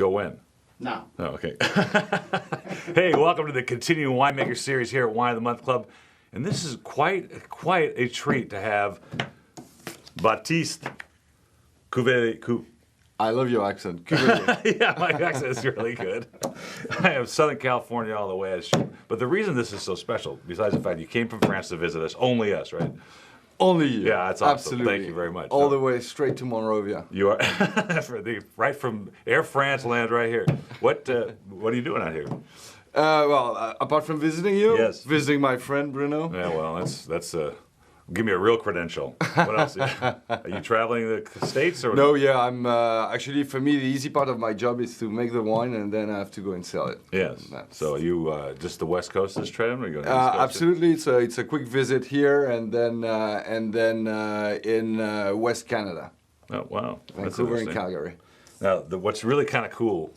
Go when? Now. Oh, okay. Hey, welcome to the continuing winemaker series here at Wine of the Month Club, and this is quite a treat to have Baptiste Cuvelier. I love your accent. Cuvelier. Yeah, my accent is really good. I am Southern California all the way. But the reason this is so special, besides the fact you came from France to visit us, only us, right? Only you. Yeah, that's awesome. Absolutely. Thank you very much. All the way straight to Monrovia. You are right from Air France land right here. What are you doing out here? Apart from visiting you, yes, visiting my friend Bruno. Yeah, well, that's give me a real credential. What else? Are you traveling the States or? No, yeah, I'm actually, for me, the easy part of my job is to make the wine, and then I have to go and sell it. Yes. So you just the West Coast this trip, or you going to the East Coast? Absolutely, it's a quick visit here, and then in West Canada. Oh wow, Vancouver and Calgary. Now, what's really kind of cool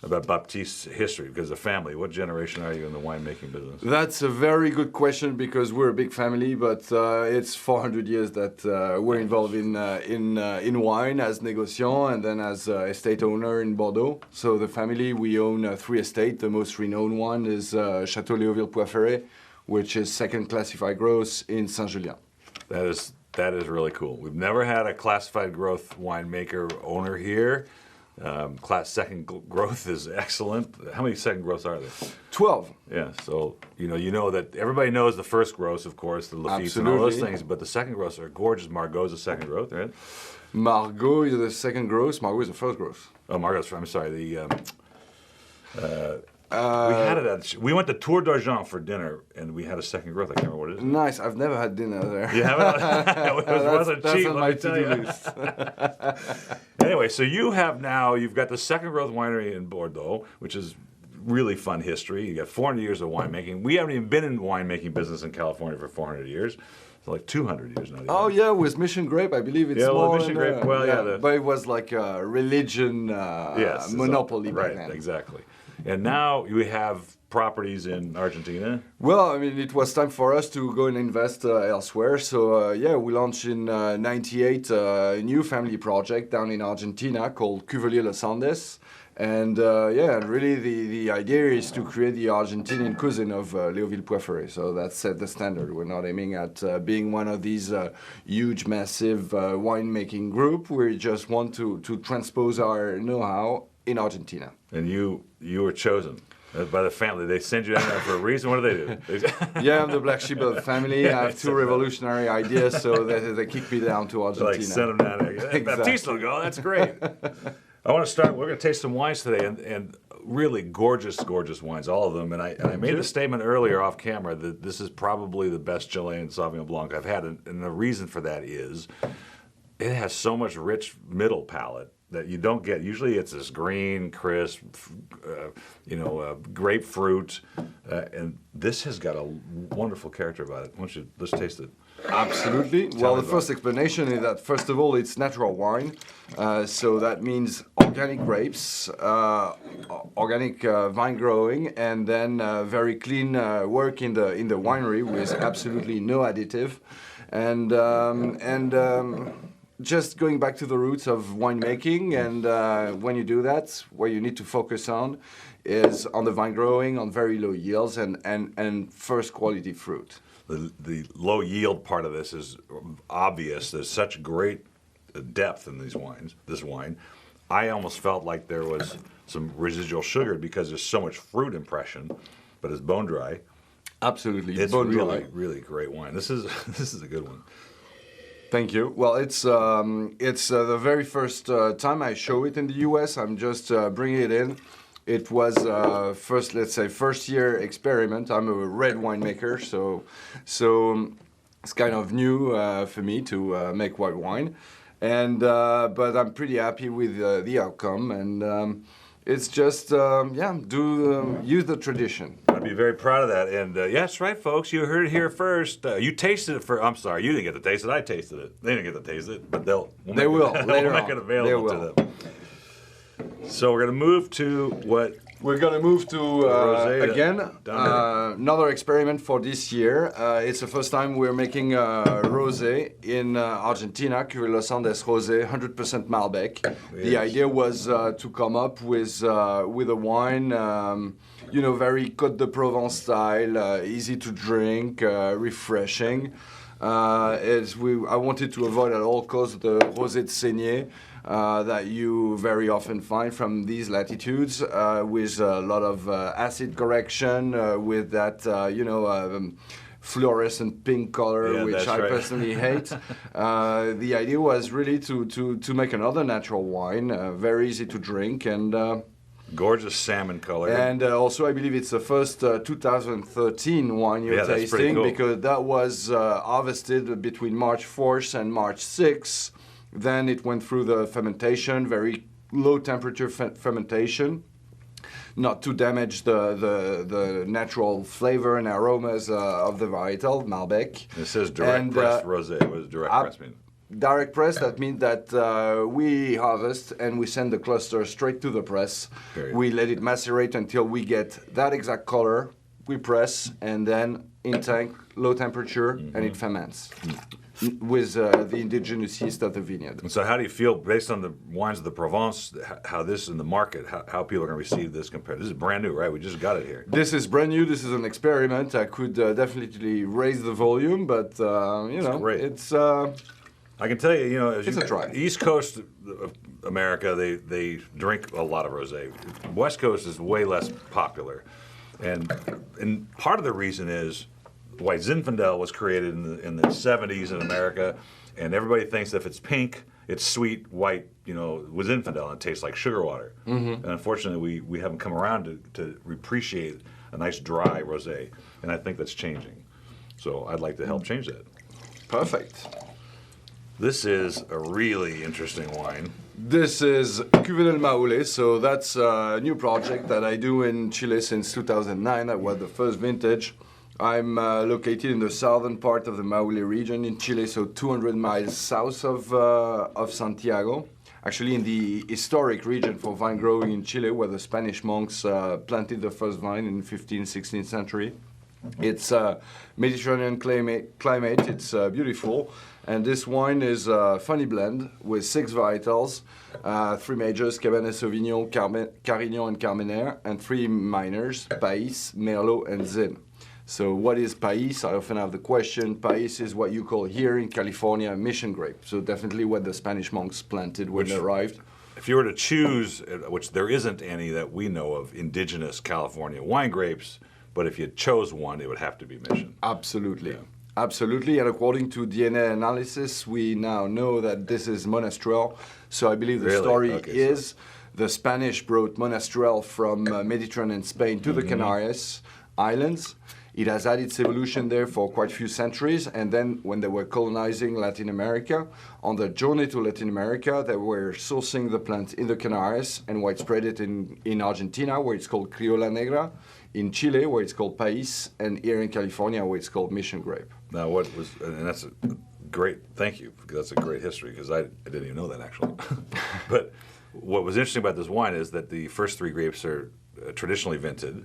about Baptiste's history, because the family, what generation are you in the winemaking business? That's a very good question, because we're a big family, but it's 400 years that we're involved in wine as négociant and then as estate owner in Bordeaux. So the family, we own 3 estates. The most renowned one is Chateau Leoville-Poyferre, which is second classified growth in Saint-Julien. That is really cool. We've never had a classified growth winemaker owner here. Second growth is excellent. How many second growths are there? 12. Yeah, so you know that everybody knows the first growth, of course, the Lafite and all those things, but the second growths are gorgeous. Margot's the second growth, right? Margot is the second growth. Margot is the first growth. Oh, Margot's. I'm sorry. We had it we went to Tour d'Argent for dinner, and we had a second growth. I can't remember what it is. Nice. I've never had dinner there. You haven't? It wasn't cheap, let me tell you. Anyway, so you've got the second growth winery in Bordeaux, which is really fun history. You got 400 years of winemaking. We haven't even been in winemaking business in California for 400 years. It's like 200 years now. Oh yeah, with Mission Grape, I believe it's more. Mission Grape. Well, yeah, but it was like a religion monopoly back then. Right, exactly. And now you have properties in Argentina? Well, I mean, it was time for us to go and invest elsewhere. So, we launched in '98 a new family project down in Argentina called Cuvelier Los Andes. And really the idea is to create the Argentinian cousin of Leoville-Poyferre. So that set the standard. We're not aiming at being one of these huge, massive winemaking group. We just want to transpose our know-how in Argentina. And you were chosen by the family. They send you down there for a reason. What do they do? Yeah, I'm the black sheep of the family. I have 2 revolutionary ideas, so they kick me down to Argentina. Like, send them down there. Hey, Baptiste will go. That's great. I want to start. We're going to taste some wines today, and really gorgeous, gorgeous wines, all of them. And I made the statement earlier off camera that this is probably the best Chilean Sauvignon Blanc I've had, and the reason for that is it has so much rich middle palate that you don't get. Usually it's this green, crisp, grapefruit, and this has got a wonderful character about it. Let's taste it. Absolutely. Well, the first explanation is that, first of all, it's natural wine. So that means organic grapes, organic vine growing, and then very clean work in the winery with absolutely no additive. And just going back to the roots of winemaking, and when you do that, what you need to focus on is on the vine growing, on very low yields, and first quality fruit. The low yield part of this is obvious. There's such great depth in this wine. I almost felt like there was some residual sugar because there's so much fruit impression, but it's bone dry. Absolutely, it's bone really, dry. really great wine. This is a good one. Thank you. Well, it's the very first time I show it in the U.S. I'm just bringing it in. It was first year experiment. I'm a red winemaker, so it's kind of new for me to make white wine, but I'm pretty happy with the outcome, and it's just use the tradition. I'd be very proud of that. And yes, right, folks, you heard it here first. You tasted it I'm sorry, you didn't get to taste it. I tasted it. They didn't get to taste it, but they will later we'll make it available to them. So we're going to move to what We're gonna move to again another experiment for this year. It's the first time we're making rosé in Argentina, Cuvée Los Andes Rosé, 100% Malbec. Yes. The idea was to come up with a wine, you know, very Côte de Provence style, easy to drink, refreshing. I wanted to avoid at all costs the rosé de saignée. That you very often find from these latitudes, with a lot of acid correction, with that fluorescent pink color, which I personally hate. The idea was really to make another natural wine, very easy to drink and gorgeous salmon color. And also, I believe it's the first 2013 wine you're tasting, cool. Because that was harvested between March 4th and March 6th. Then it went through the fermentation, very low temperature fermentation, not to damage the natural flavor and aromas of the varietal, Malbec. It says direct pressed rosé. What does direct press mean? Direct press, that means that we harvest and we send the cluster straight to the press. Period. We let it macerate until we get that exact color. We press and then in tank, low temperature, and it ferments. With the indigenous yeast of the vineyard. And so how do you feel, based on the wines of the Provence, how this in the market, how people are going to receive this compared? This is brand new, right? We just got it here. This is brand new. This is an experiment. I could definitely raise the volume, but, you know, it's... I can tell you, you know, it's a try. East Coast of America, they drink a lot of rosé. West Coast is way less popular. And part of the reason is why Zinfandel was created in the 70s in America, and everybody thinks if it's pink, it's sweet, white, you know, with Zinfandel, and it tastes like sugar water. And unfortunately, we haven't come around to appreciate a nice dry rosé, and I think that's changing. So I'd like to help change that. Perfect. This is a really interesting wine. This is Cuvée del Maule, so that's a new project that I do in Chile since 2009. That was the first vintage. I'm located in the southern part of the Maule region in Chile, so 200 miles south of Santiago. Actually, in the historic region for vine growing in Chile, where the Spanish monks planted the first vine in the 15th, 16th century. It's Mediterranean climate, it's beautiful. And this wine is a funny blend with 6 varietals, 3 majors, Cabernet Sauvignon, Carignan, and Carmenère, and 3 minors, País, Merlot, and Zin. So what is País? I often have the question. País is what you call here in California mission grape. So definitely what the Spanish monks planted when they arrived. If you were to choose, which there isn't any that we know of, indigenous California wine grapes, but if you chose one, it would have to be Mission. Absolutely. Yeah. Absolutely, and according to DNA analysis, we now know that this is Monastrell. So I believe the story is the Spanish brought Monastrell from Mediterranean Spain to the Canarias Islands. It has had its evolution there for quite a few centuries, and then when they were colonizing Latin America, on their journey to Latin America, they were sourcing the plant in the Canarias and widespread it in Argentina, where it's called Criolla Negra, in Chile, where it's called País, and here in California, where it's called Mission Grape. Now, and that's a great, thank you, because that's a great history, because I didn't even know that, actually. But what was interesting about this wine is that the first 3 grapes are traditionally vinted,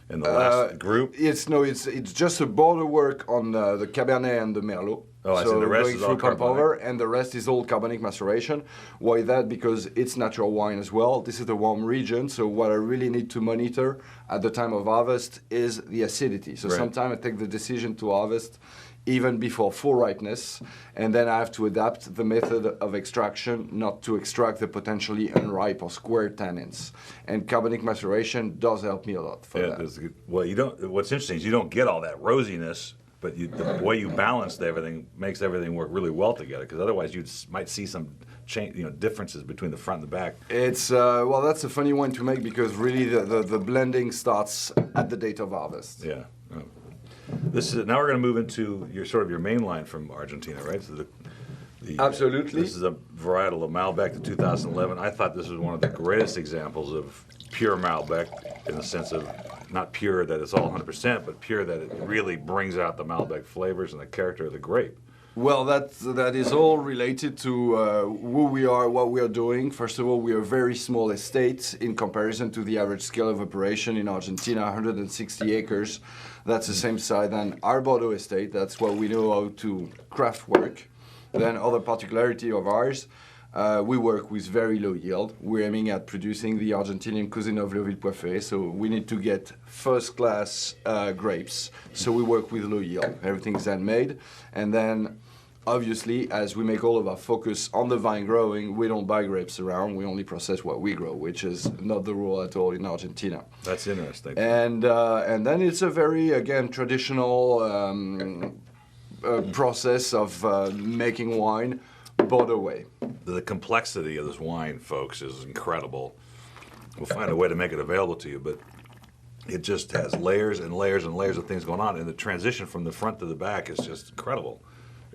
and the last group? It's just a border work on the Cabernet and the Merlot. Oh, so the rest is all carbonic. And the rest is all carbonic maceration. Why that? Because it's natural wine as well. This is the warm region, so what I really need to monitor at the time of harvest is the acidity. So sometimes I take the decision to harvest even before full ripeness, and then I have to adapt the method of extraction not to extract the potentially unripe or square tannins. And carbonic maceration does help me a lot for that. Well, what's interesting is you don't get all that rosiness, but the way you balanced everything makes everything work really well together, because otherwise you might see some differences between the front and the back. It's well, that's a funny one to make, because really the blending starts at the date of harvest. Yeah. Oh. Now we're going to move into your main line from Argentina, right? So Absolutely. This is a varietal of Malbec to 2011. I thought this was one of the greatest examples of pure Malbec, in the sense of not pure that it's all 100%, but pure that it really brings out the Malbec flavors and the character of the grape. Well, that is all related to who we are, what we are doing. First of all, we are a very small estate in comparison to the average scale of operation in Argentina, 160 acres. That's the same size than our Bordeaux estate. That's what we know how to craft work. Then other particularity of ours, we work with very low yield. We're aiming at producing the Argentinian cuisine of Leoville-Poyferre, so we need to get first-class grapes. So we work with low yield. Everything's handmade. And then, obviously, as we make all of our focus on the vine growing, we don't buy grapes around. We only process what we grow, which is not the rule at all in Argentina. That's interesting. And then it's a very, again, traditional process of making wine Bordeaux way. The complexity of this wine, folks, is incredible. We'll find a way to make it available to you, but it just has layers and layers and layers of things going on, and the transition from the front to the back is just incredible.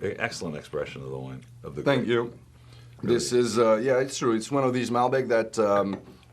Excellent expression of the wine. Thank you. Really. This is, yeah, it's true. It's one of these Malbec that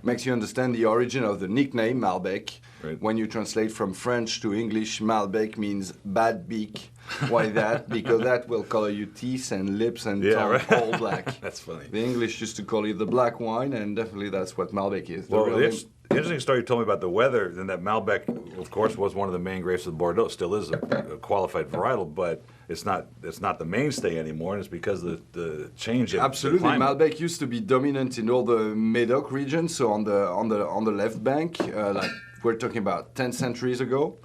makes you understand the origin of the nickname Malbec. Right. When you translate from French to English, Malbec means bad beak. Why that? Because that will color your teeth and lips and tongue right. All black. That's funny. The English used to call it the black wine, and definitely that's what Malbec is. Well, the interesting story you told me about the weather, and that Malbec, of course, was one of the main grapes of Bordeaux. Still is a qualified varietal, but it's not the mainstay anymore, and it's because of the change in absolutely. The climate. Malbec used to be dominant in all the Médoc region, so on the left bank, like we're talking about 10 centuries ago.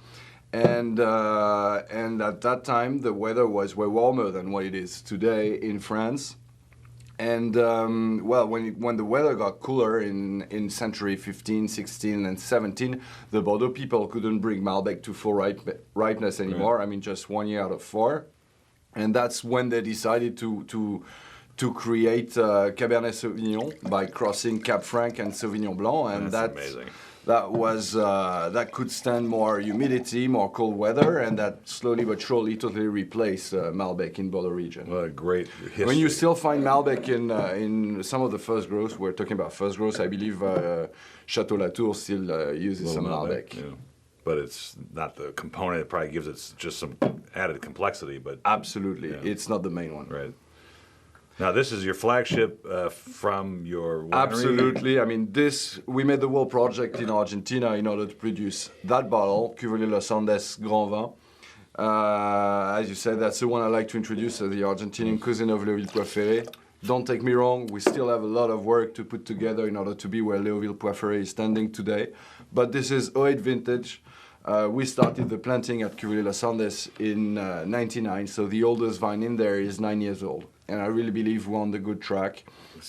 And at that time, the weather was way warmer than what it is today in France. And well, when the weather got cooler in century 15, 16, and 17, the Bordeaux people couldn't bring Malbec to full ripeness anymore. Right. I mean, just 1 year out of 4. And that's when they decided to create Cabernet Sauvignon by crossing Cab Franc and Sauvignon Blanc. And that's amazing. That could stand more humidity, more cold weather, and that slowly but surely totally replaced Malbec in Bordeaux region. What a great history. When you still find Malbec in some of the first growths, we're talking about first growths, I believe Chateau Latour still uses some Malbec. Yeah. But it's not the component, it probably gives it just some added complexity. But absolutely, yeah. It's not the main one. Right. Now, this is your flagship from your winery? Absolutely. I mean, we made the whole project in Argentina in order to produce that bottle, Cuvelier Los Andes Grand Vin. As you said, that's the one I like to introduce as the Argentinian cuisine of Leoville-Poyferre. Don't take me wrong, we still have a lot of work to put together in order to be where Leoville-Poyferre is standing today. But this is 08 vintage. We started the planting at Cuvelier Los Andes in 99, so the oldest vine in there is 9 years old. And I really believe we're on the good track.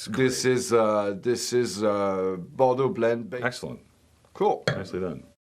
This is Bordeaux blend. Excellent. Cool. Nicely done.